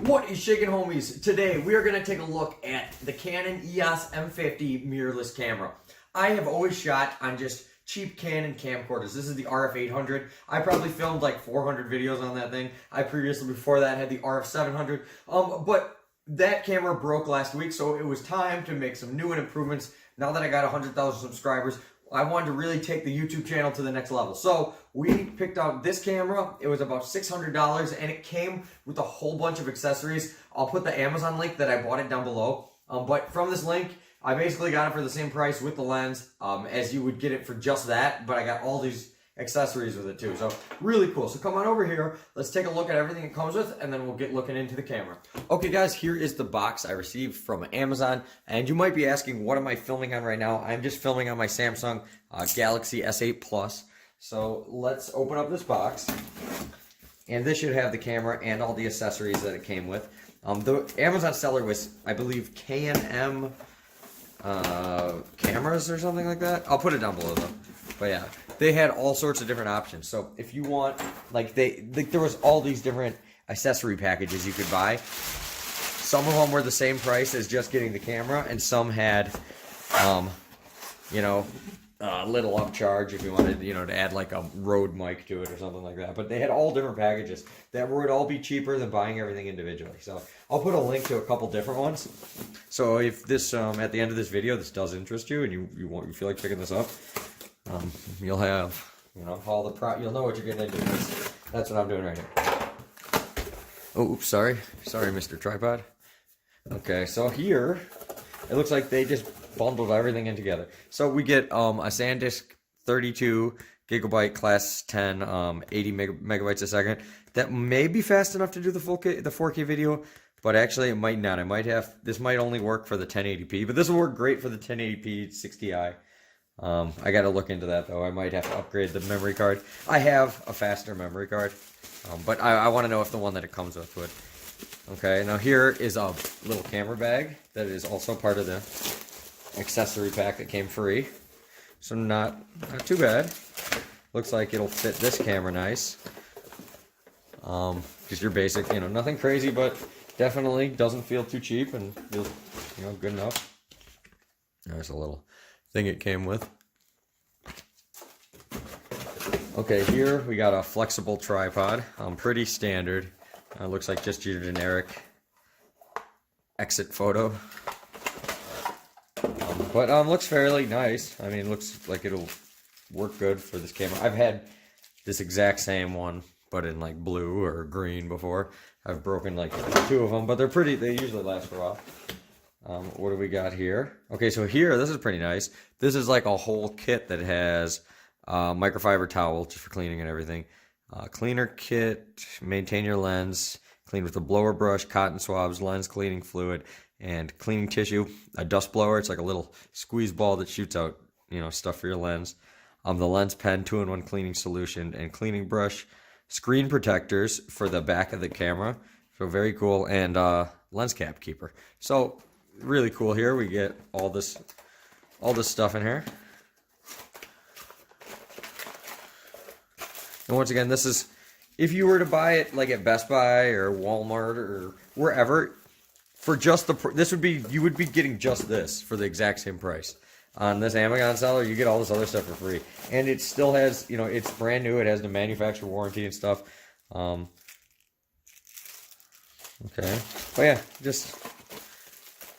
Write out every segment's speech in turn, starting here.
What is shaking, homies? Today we are going to take a look at the Canon EOS M50 mirrorless camera. I have always shot on just cheap Canon camcorders. This is the RF800. I probably filmed like 400 videos on that thing. I previously, before that, had the RF700. But that camera broke last week, so it was time to make some new improvements. Now that I got 100,000 subscribers, I wanted to really take the YouTube channel to the next level. So we picked out this camera. It was about $600 and it came with a whole bunch of accessories. I'll put the Amazon link that I bought it down below. But from this link, I basically got it for the same price with the lens as you would get it for just that. But I got all these accessories with it too. So really cool. So come on over here. Let's take a look at everything it comes with and then we'll get looking into the camera. Okay guys, here is the box I received from Amazon. And you might be asking, what am I filming on right now? I'm just filming on my Samsung Galaxy S8 Plus. So let's open up this box. And this should have the camera and all the accessories that it came with. The Amazon seller was, I believe, Canon cameras or something like that. I'll put it down below though. But yeah, they had all sorts of different options. So if you want, like there was all these different accessory packages you could buy. Some of them were the same price as just getting the camera, and some had, you know, a little upcharge if you wanted, you know, to add like a Rode mic to it or something like that. But they had all different packages that would all be cheaper than buying everything individually. So I'll put a link to a couple different ones. So if this, at the end of this video, this does interest you and you feel like picking this up, you'll have, you know, all the you'll know what you're getting into. That's what I'm doing right here. Oh, oops, sorry, Mr. Tripod. Okay, so here it looks like they just bundled everything in together. So we get a SanDisk 32 gigabyte class 10, 80 megabytes a second. That may be fast enough to do the 4K video, but actually it might not. This might only work for the 1080p, but this will work great for the 1080p 60i. I got to look into that though. I might have to upgrade the memory card. I have a faster memory card, but I want to know if the one that it comes with would. Okay, now here is a little camera bag that is also part of the accessory pack that came free. So not too bad. Looks like it'll fit this camera nice. Just your basic, you know, nothing crazy, but definitely doesn't feel too cheap and feels, you know, good enough. There's a little thing it came with. Okay, here we got a flexible tripod. Pretty standard. Looks like just your generic exit photo. But looks fairly nice. I mean, looks like it'll work good for this camera. I've had this exact same one, but in like blue or green before. I've broken like 2 of them, but they're pretty. They usually last for a while. What do we got here? Okay, so here, this is pretty nice. This is like a whole kit that has microfiber towel just for cleaning and everything. Cleaner kit, maintain your lens, clean with a blower brush, cotton swabs, lens cleaning fluid, and cleaning tissue. A dust blower, it's like a little squeeze ball that shoots out, you know, stuff for your lens. The lens pen, 2-in-1 cleaning solution, and cleaning brush. Screen protectors for the back of the camera. So very cool. And lens cap keeper. So really cool here. We get all this stuff in here. And once again, this is, if you were to buy it like at Best Buy or Walmart or wherever, for just you would be getting just this for the exact same price. On this Amazon seller, you get all this other stuff for free. And it still has, you know, it's brand new. It has the manufacturer warranty and stuff. Okay. But yeah, just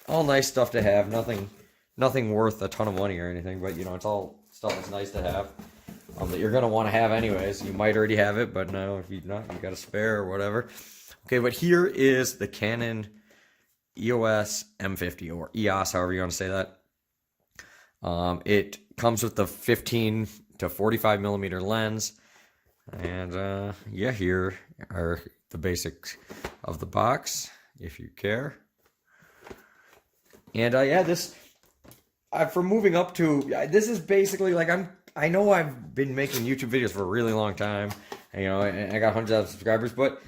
all nice stuff to have. Nothing worth a ton of money or anything, but you know, it's all stuff that's nice to have. That you're going to want to have anyways. You might already have it, but no, if you not, you got a spare or whatever. Okay, but here is the Canon EOS M50, or EOS, however you want to say that. It comes with the 15 to 45 millimeter lens. And yeah, here are the basics of the box, if you care. And yeah, this, for moving up to, this is basically like, I know I've been making YouTube videos for a really long time, and, you know, and I got hundreds of subscribers, but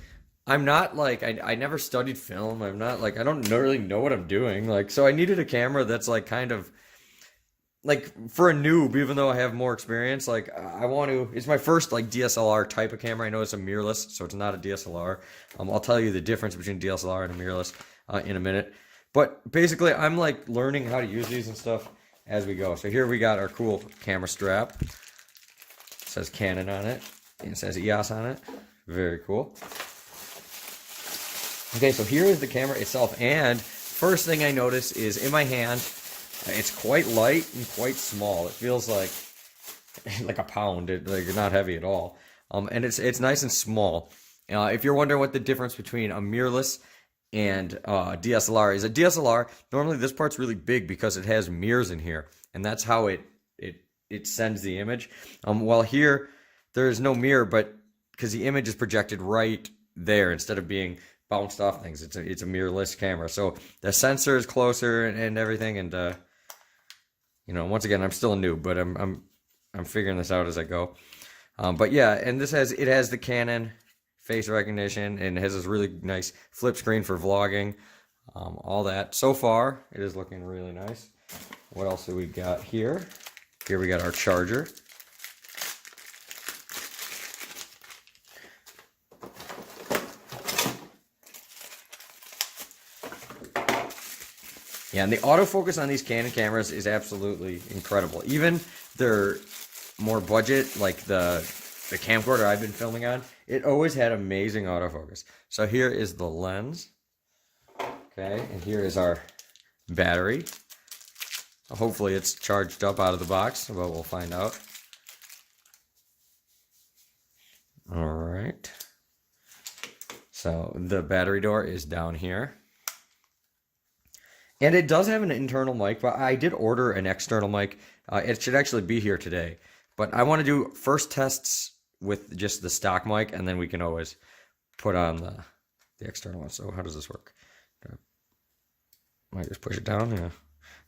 I'm not like, I never studied film. I'm not like, I don't really know what I'm doing. Like, so I needed a camera that's like kind of like for a noob, even though I have more experience, like I want to. It's my first like DSLR type of camera. I know it's a mirrorless, so it's not a DSLR. I'll tell you the difference between DSLR and a mirrorless in a minute. But basically, I'm like learning how to use these and stuff as we go. So here we got our cool camera strap. It says Canon on it. And it says EOS on it. Very cool. Okay, so here is the camera itself. And first thing I notice is in my hand, it's quite light and quite small. It feels like a pound. Like not heavy at all. And it's nice and small. If you're wondering what the difference between a mirrorless and DSLR is, a DSLR, normally this part's really big because it has mirrors in here, and that's how it sends the image. While here there is no mirror, but because the image is projected right there instead of being bounced off things, it's a mirrorless camera. So the sensor is closer and everything, and you know, once again, I'm still a noob, but I'm figuring this out as I go. But yeah, and it has the Canon face recognition, and it has this really nice flip screen for vlogging, all that. So far, it is looking really nice. What else do we got here? Here we got our charger. Yeah, and the autofocus on these Canon cameras is absolutely incredible. Even their more budget, like the camcorder I've been filming on, it always had amazing autofocus. So here is the lens. Okay, and here is our battery. Hopefully it's charged up out of the box, but we'll find out. All right. So the battery door is down here. And it does have an internal mic, but I did order an external mic. It should actually be here today. But I want to do first tests with just the stock mic, and then we can always put on the external one. So how does this work? Might just push it down, yeah.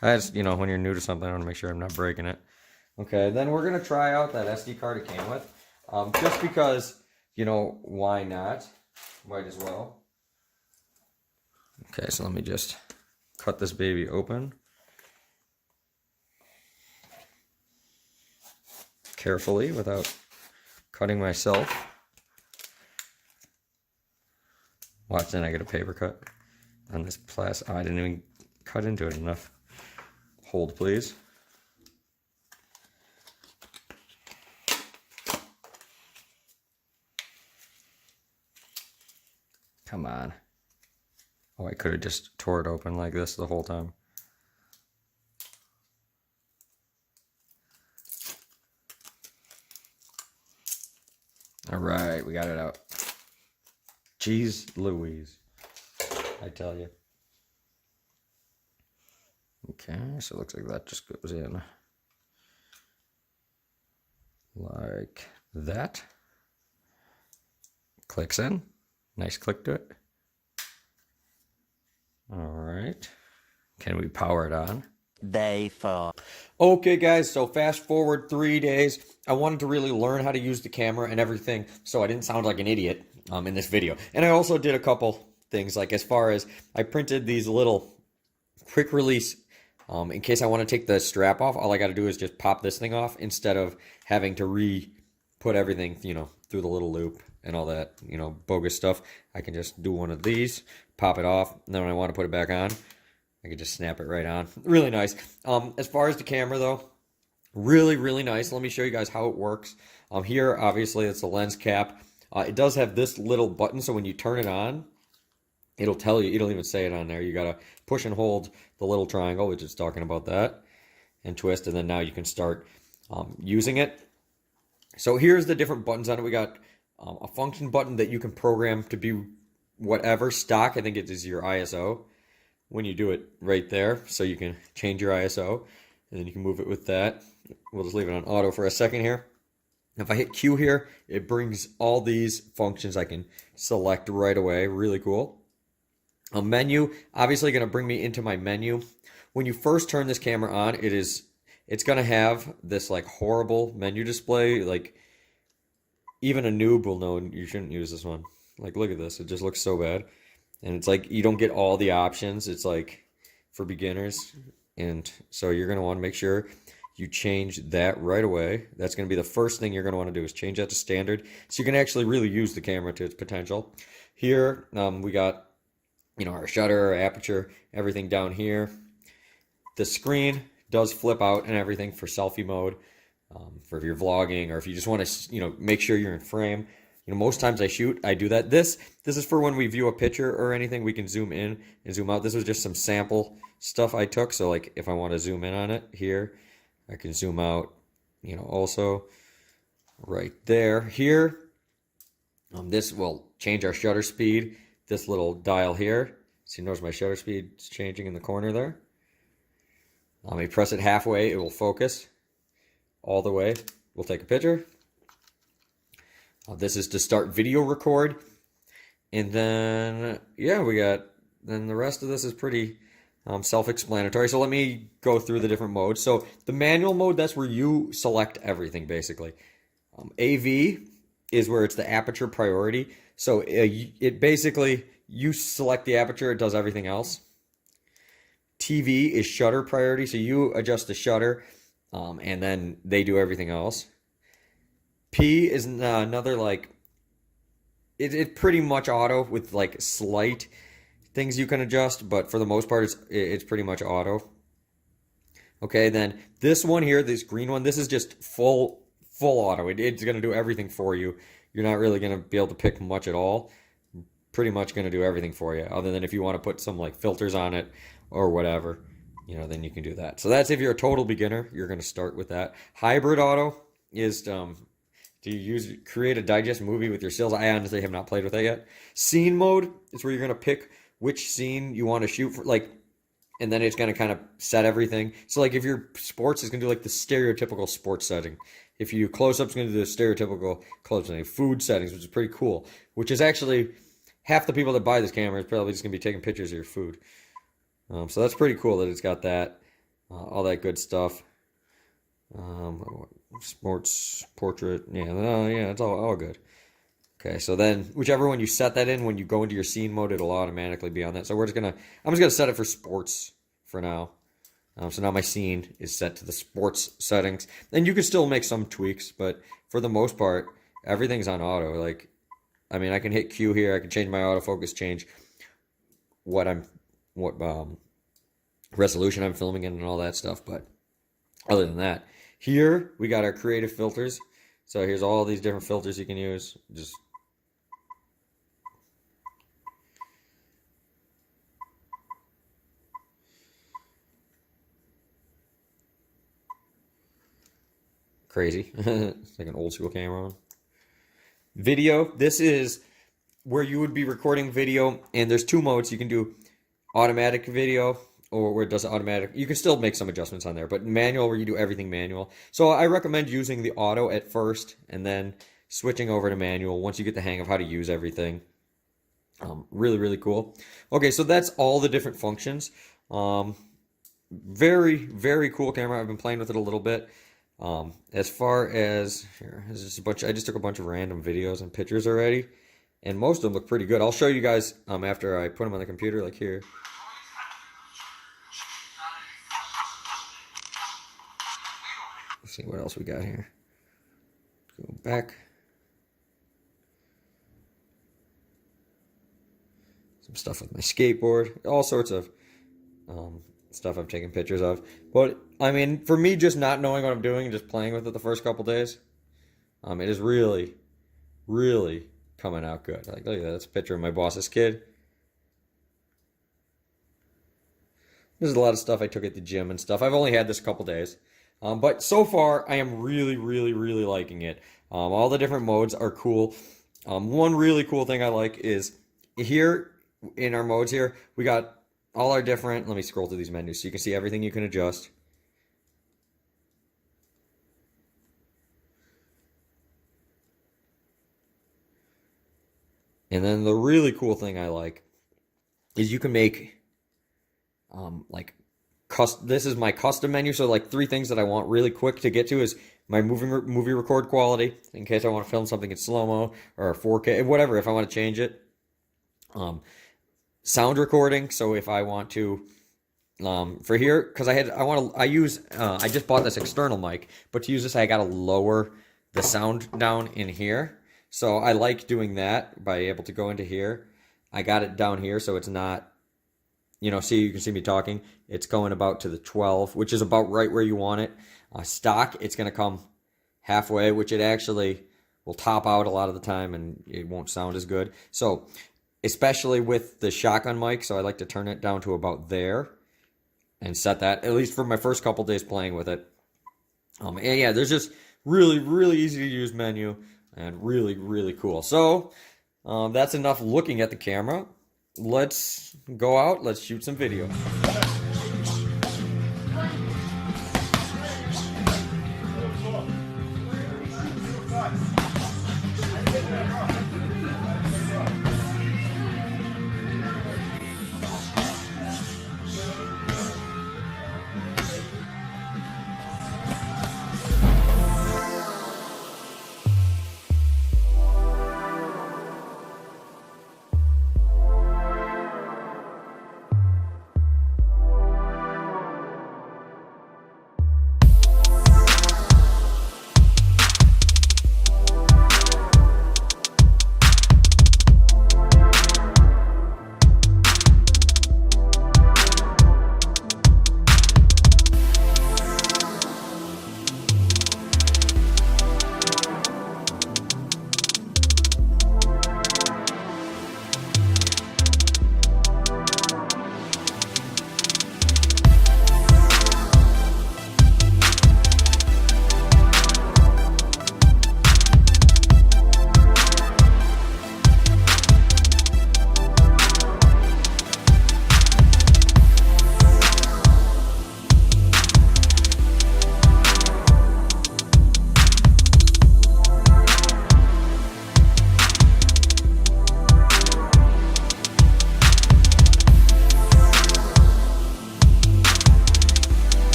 That's, you know, when you're new to something, I want to make sure I'm not breaking it. Okay, then we're going to try out that SD card it came with. Just because, you know, why not? Might as well. Okay, so let me just cut this baby open. Carefully, without cutting myself. Watch, then I get a paper cut on this plastic. Oh, I didn't even cut into it enough. Hold, please. Come on. Oh, I could have just tore it open like this the whole time. All right, we got it out. Jeez Louise, I tell you. Okay, so it looks like that just goes in like that. Clicks in. Nice click to it. All right. Can we power it on? Day 4. Okay, guys, so fast forward 3 days. I wanted to really learn how to use the camera and everything, so I didn't sound like an idiot in this video. And I also did a couple things, like as far as I printed these little quick release in case I want to take the strap off. All I got to do is just pop this thing off instead of having to re-put everything, you know, through the little loop and all that, you know, bogus stuff. I can just do one of these, pop it off, and then when I want to put it back on, I can just snap it right on. Really nice. As far as the camera, though, really, really nice. Let me show you guys how it works. Here, obviously, it's the lens cap. It does have this little button, so when you turn it on, it'll tell you. It'll even say it on there. You got to push and hold the little triangle, which is talking about that, and twist, and then now you can start using it. So here's the different buttons on it. We got a function button that you can program to be whatever stock. I think it is your ISO. When you do it right there, so you can change your ISO, and then you can move it with that. We'll just leave it on auto for a second here. If I hit Q here, it brings all these functions I can select right away. Really cool. A menu, obviously going to bring me into my menu. When you first turn this camera on, it's going to have this like horrible menu display. Like even a noob will know you shouldn't use this one. Like look at this, it just looks so bad. And it's like you don't get all the options. It's like for beginners. And so you're going to want to make sure you change that right away. That's going to be the first thing you're going to want to do is change that to standard so you can actually really use the camera to its potential. Here, we got, you know, our shutter, our aperture, everything down here. The screen does flip out and everything for selfie mode, for if you're vlogging or if you just want to, you know, make sure you're in frame. You know, most times I do that. This is for when we view a picture or anything, we can zoom in and zoom out. This was just some sample stuff I took. So like if I want to zoom in on it here, I can zoom out, you know, also right there. Here, this will change our shutter speed. This little dial here. So you notice my shutter speed is changing in the corner there. I press it halfway, it will focus all the way. We'll take a picture. This is to start video record. And then, yeah, then the rest of this is pretty self-explanatory. So let me go through the different modes. So the manual mode, that's where you select everything, basically. AV is where it's the aperture priority. So it basically, you select the aperture, it does everything else. TV is shutter priority, so you adjust the shutter, and then they do everything else. P is another, like, it's pretty much auto with like slight things you can adjust, but for the most part, it's pretty much auto. Okay, then this one here, this green one, this is just full auto. It's going to do everything for you. You're not really going to be able to pick much at all. Pretty much going to do everything for you, other than if you want to put some like filters on it or whatever, you know, then you can do that. So that's if you're a total beginner, you're going to start with that. Hybrid auto is create a digest movie with your stills. I honestly have not played with that yet. Scene mode is where you're going to pick which scene you want to shoot for, like, and then it's going to kind of set everything. So like if you're sports, it's going to do like the stereotypical sports setting. If you close-up, it's going to do the stereotypical close-up setting. Food settings, which is pretty cool, which is actually half the people that buy this camera is probably just going to be taking pictures of your food. So that's pretty cool that it's got that, all that good stuff. Sports, portrait, yeah, it's all good. Okay, so then whichever one you set that in, when you go into your scene mode, it'll automatically be on that. So I'm just gonna set it for sports for now. So now my scene is set to the sports settings. And you can still make some tweaks, but for the most part, everything's on auto. Like, I mean, I can hit Q here, I can change my autofocus, change what resolution I'm filming in and all that stuff, but other than that, here we got our creative filters. So here's all these different filters you can use. Just crazy. It's like an old school camera on. Video, this is where you would be recording video, and there's two modes. You can do automatic video, or where it does automatic. You can still make some adjustments on there, but manual, where you do everything manual. So I recommend using the auto at first and then switching over to manual once you get the hang of how to use everything. Really, really cool. Okay, so that's all the different functions. Very, very cool camera. I've been playing with it a little bit. As far as here, this is I just took a bunch of random videos and pictures already, and most of them look pretty good. I'll show you guys after I put them on the computer, like here. Let's see what else we got here. Go back. Some stuff with my skateboard, all sorts of stuff I've taken pictures of. But I mean, for me, just not knowing what I'm doing and just playing with it the first couple days, it is really, really coming out good. Like, look at that. That's a picture of my boss's kid. There's a lot of stuff I took at the gym and stuff. I've only had this a couple days. But so far, I am really, really, really liking it. All the different modes are cool. One really cool thing I like is here in our modes here, we got all our different, let me scroll through these menus so you can see everything you can adjust. And then the really cool thing I like is you can make, this is my custom menu. So like 3 things that I want really quick to get to is my movie record quality, in case I want to film something in slow-mo or 4K, whatever, if I want to change it. Sound recording, so if I want to for here, because I just bought this external mic, but to use this I gotta lower the sound down in here. So I like doing that by able to go into here. I got it down here so it's not, you know, you can see me talking. It's going about to the 12, which is about right where you want it. Stock, it's gonna come halfway, which it actually will top out a lot of the time and it won't sound as good. So especially with the shotgun mic, so I like to turn it down to about there and set that, at least for my first couple days playing with it. And yeah, there's just really, really easy to use menu and really, really cool. So that's enough looking at the camera. Let's go out, let's shoot some video.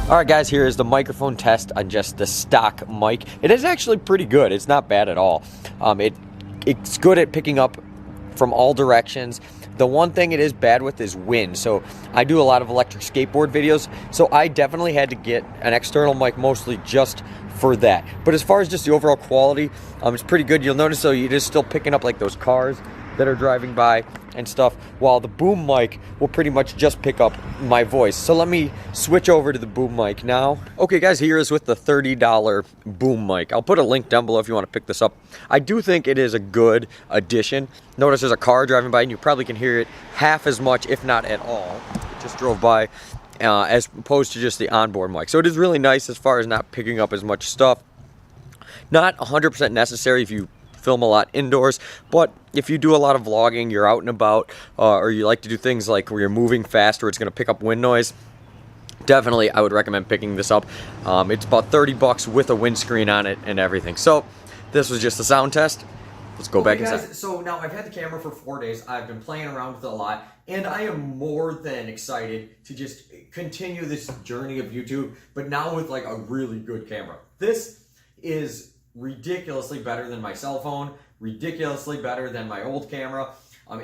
All right, guys, here is the microphone test on just the stock mic. It is actually pretty good. It's not bad at all. It's good at picking up from all directions. The one thing it is bad with is wind. So I do a lot of electric skateboard videos, so I definitely had to get an external mic mostly just for that. But as far as just the overall quality, it's pretty good. You'll notice though, it is still picking up like those cars that are driving by and stuff, while the boom mic will pretty much just pick up my voice. So let me switch over to the boom mic now. Okay guys, here is with the $30 boom mic. I'll put a link down below if you want to pick this up. I do think it is a good addition. Notice there's a car driving by and you probably can hear it half as much, if not at all. It just drove by, as opposed to just the onboard mic. So it is really nice as far as not picking up as much stuff. Not 100% necessary if you film a lot indoors, but if you do a lot of vlogging, you're out and about, or you like to do things like where you're moving fast or it's going to pick up wind noise, definitely I would recommend picking this up. It's about 30 bucks with a windscreen on it and everything. So this was just a sound test. Let's go back inside. Guys, so now I've had the camera for 4 days. I've been playing around with it a lot, and I am more than excited to just continue this journey of YouTube, but now with like a really good camera. This is ridiculously better than my cell phone, ridiculously better than my old camera.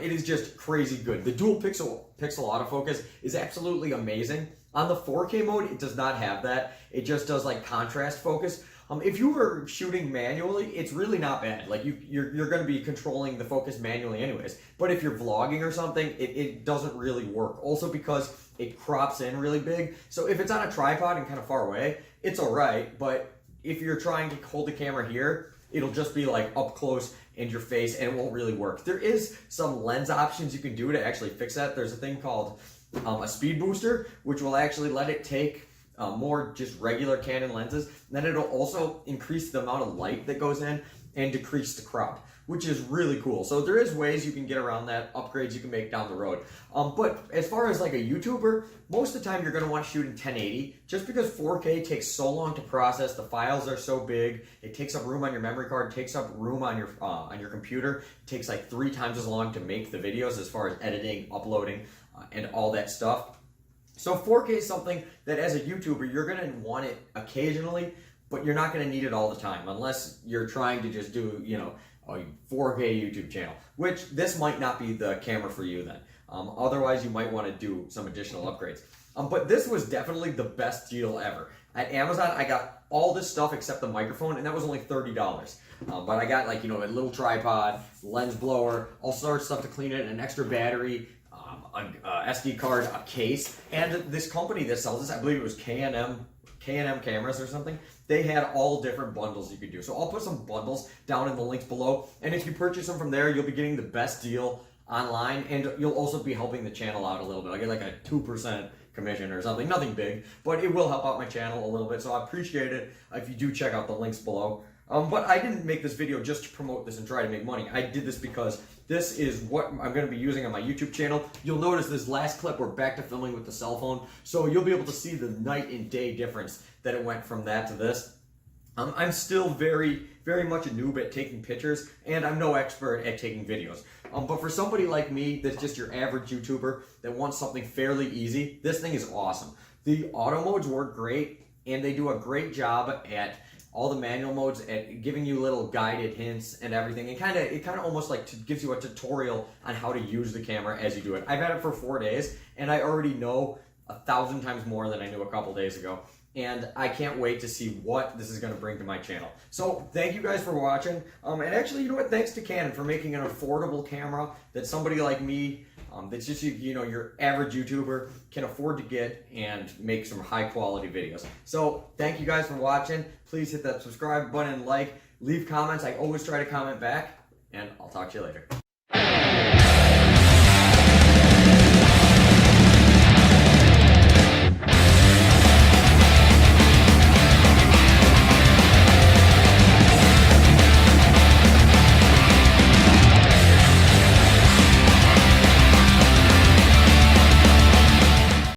It is just crazy good. The dual pixel autofocus is absolutely amazing. On the 4K mode, it does not have that. It just does like contrast focus. If you were shooting manually, it's really not bad. Like you're going to be controlling the focus manually anyways. But if you're vlogging or something, it doesn't really work. Also because it crops in really big. So if it's on a tripod and kind of far away, it's all right. But if you're trying to hold the camera here, it'll just be like up close in your face and it won't really work. There is some lens options you can do to actually fix that. There's a thing called a speed booster, which will actually let it take more just regular Canon lenses. And then it'll also increase the amount of light that goes in and decrease the crop, which is really cool. So there is ways you can get around that, upgrades you can make down the road. But as far as like a YouTuber, most of the time you're gonna want to shoot in 1080, just because 4K takes so long to process, the files are so big, it takes up room on your memory card, takes up room on your computer, it takes like 3 times as long to make the videos as far as editing, uploading, and all that stuff. So 4K is something that as a YouTuber, you're gonna want it occasionally, but you're not going to need it all the time unless you're trying to just do, you know, a 4K YouTube channel, which this might not be the camera for you then. Otherwise, you might want to do some additional upgrades. But this was definitely the best deal ever. At Amazon, I got all this stuff except the microphone, and that was only $30. But I got, like, you know, a little tripod, lens blower, all sorts of stuff to clean it, an extra battery, a SD card, a case, and this company that sells this, I believe it was K&M Cameras or something, they had all different bundles you could do. So I'll put some bundles down in the links below, and if you purchase them from there, you'll be getting the best deal online, and you'll also be helping the channel out a little bit. I get like a 2% commission or something, nothing big, but it will help out my channel a little bit, so I appreciate it if you do check out the links below. But I didn't make this video just to promote this and try to make money. I did this because this is what I'm going to be using on my YouTube channel. You'll notice this last clip, we're back to filming with the cell phone, so you'll be able to see the night and day difference that it went from that to this. I'm still very much a noob at taking pictures, and I'm no expert at taking videos. But for somebody like me that's just your average YouTuber that wants something fairly easy, this thing is awesome. The auto modes work great, and they do a great job at all the manual modes at giving you little guided hints and everything. It kind of almost like gives you a tutorial on how to use the camera as you do it. I've had it for 4 days, and I already know 1,000 times more than I knew a couple days ago. And I can't wait to see what this is going to bring to my channel. So thank you guys for watching. And actually, you know what? Thanks to Canon for making an affordable camera that somebody like me, that's just, you know, your average YouTuber can afford to get and make some high quality videos. So thank you guys for watching. Please hit that subscribe button, like, leave comments. I always try to comment back, and I'll talk to you later.